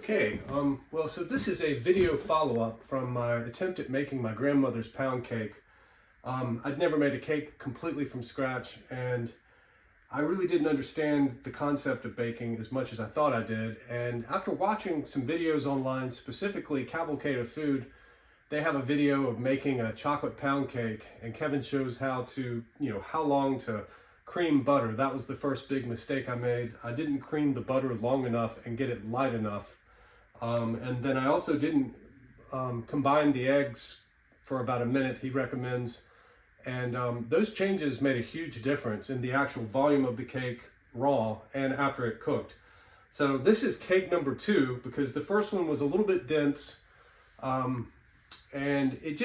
Okay, well, so this is a video follow-up from my attempt at making my grandmother's pound cake. I'd never made a cake completely from scratch, and I really didn't understand the concept of baking as much as I thought I did. And after watching some videos online, specifically Cavalcade of Food, they have a video of making a chocolate pound cake, and Kevin shows how to, how long to cream butter. That was the first big mistake I made. I didn't cream the butter long enough and get it light enough. And then I also didn't combine the eggs for about a minute, he recommends. And those changes made a huge difference in the actual volume of the cake raw and after it cooked. So this is cake number 2, because the first one was a little bit dense. And it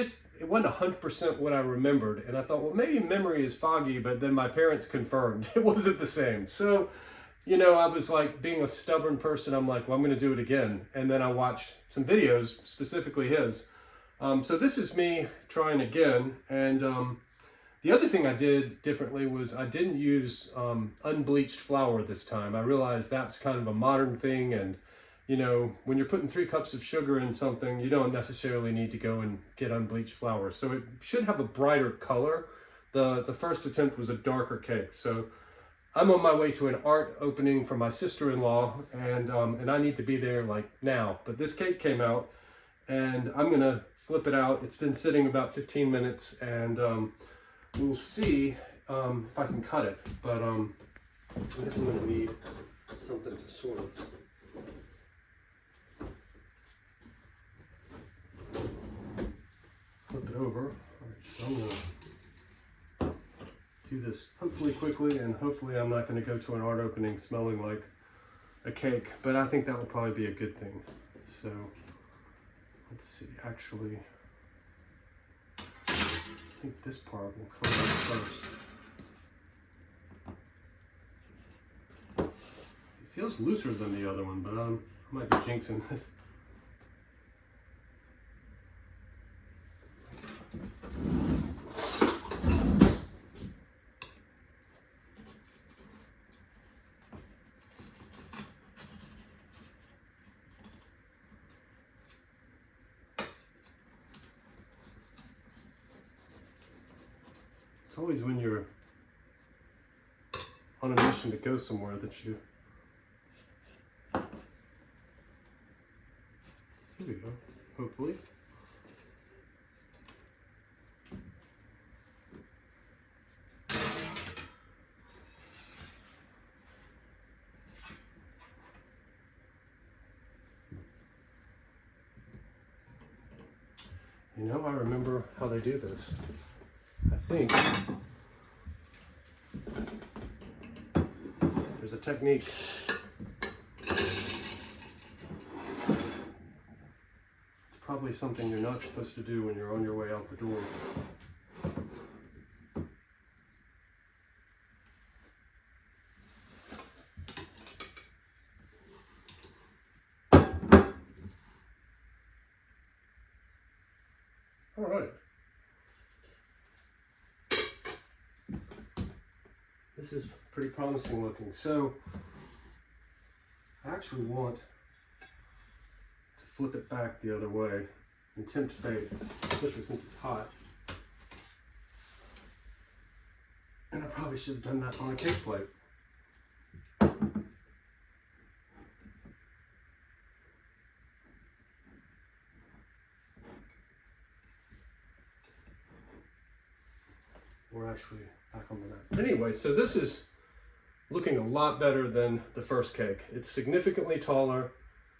wasn't 100% what I remembered. And I thought, well, maybe memory is foggy, but then my parents confirmed it wasn't the same. So, I was like, being a stubborn person, I'm like, well, I'm going to do it again. And then I watched some videos, specifically his. So this is me trying again. And the other thing I did differently was I didn't use unbleached flour this time. I realized that's kind of a modern thing, and when you're putting 3 cups of sugar in something, you don't necessarily need to go and get unbleached flour. So it should have a brighter color. The first attempt was a darker cake. So I'm on my way to an art opening for my sister-in-law, and I need to be there like now. But this cake came out, and I'm gonna flip it out. It's been sitting about 15 minutes, and we'll see if I can cut it. But I guess I'm gonna need something to sort of flip it over. All right, so I'm gonna do this hopefully quickly, and hopefully I'm not gonna go to an art opening smelling like a cake, but I think that would probably be a good thing. So let's see, actually, I think this part will come out first. It feels looser than the other one, but I might be jinxing this. It's always when you're on a mission to go somewhere that you... Here we go, hopefully. I remember how they do this. I think there's a technique. It's probably something you're not supposed to do when you're on your way out the door. All right. This is pretty promising looking. So I actually want to flip it back the other way and tempt fate, especially since it's hot. And I probably should have done that on a cake plate. We're actually back on the map. Anyway, so this is looking a lot better than the first cake. It's significantly taller.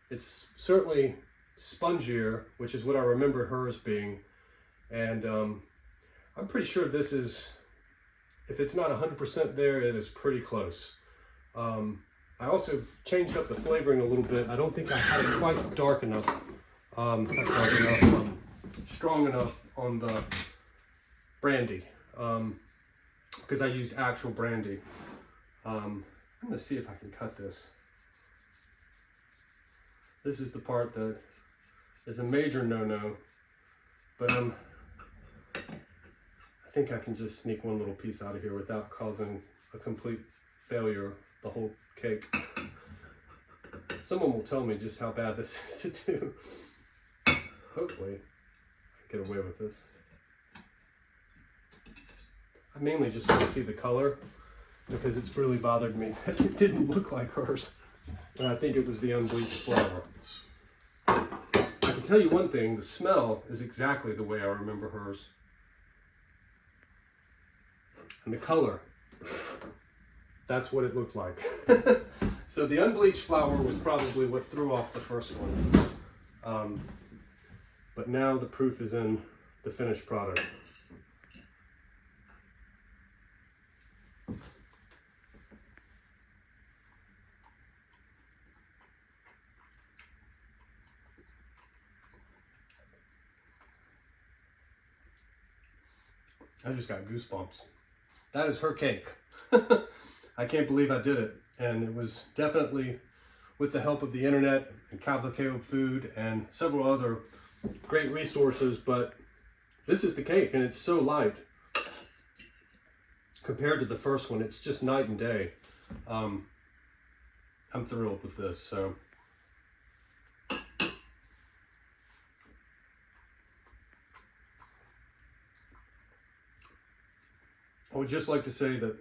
It's certainly spongier, which is what I remember hers being. And I'm pretty sure this is, if it's not 100% there, it is pretty close. I also changed up the flavoring a little bit. I don't think I had it quite dark enough, strong enough on the brandy. Because I used actual brandy. I'm going to see if I can cut this. This is the part that is a major no-no, but I think I can just sneak one little piece out of here without causing a complete failure of the whole cake. Someone will tell me just how bad this is to do. Hopefully, I get away with this. I mainly just want to see the color because it's really bothered me that it didn't look like hers. And I think it was the unbleached flour. I can tell you one thing, the smell is exactly the way I remember hers. And the color, that's what it looked like. So the unbleached flour was probably what threw off the first one. But now the proof is in the finished product. I just got goosebumps. That is her cake. I can't believe I did it. And it was definitely with the help of the internet and Cavalcade food and several other great resources, but this is the cake and it's so light. Compared to the first one, it's just night and day. I'm thrilled with this, so. I would just like to say that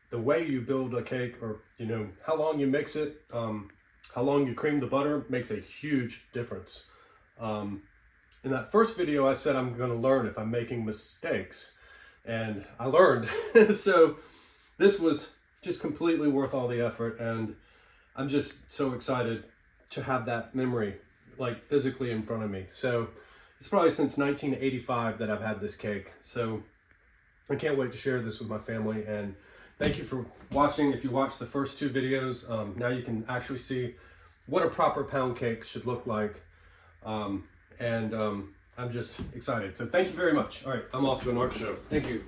the way you build a cake, or how long you mix it, how long you cream the butter makes a huge difference. In that first video, I said I'm going to learn if I'm making mistakes, and I learned. So this was just completely worth all the effort, and I'm just so excited to have that memory like physically in front of me. So it's probably since 1985 that I've had this cake. So I can't wait to share this with my family, and thank you for watching. If you watched the first two videos, now you can actually see what a proper pound cake should look like. I'm just excited. So thank you very much. All right, I'm off to an art show. Thank you.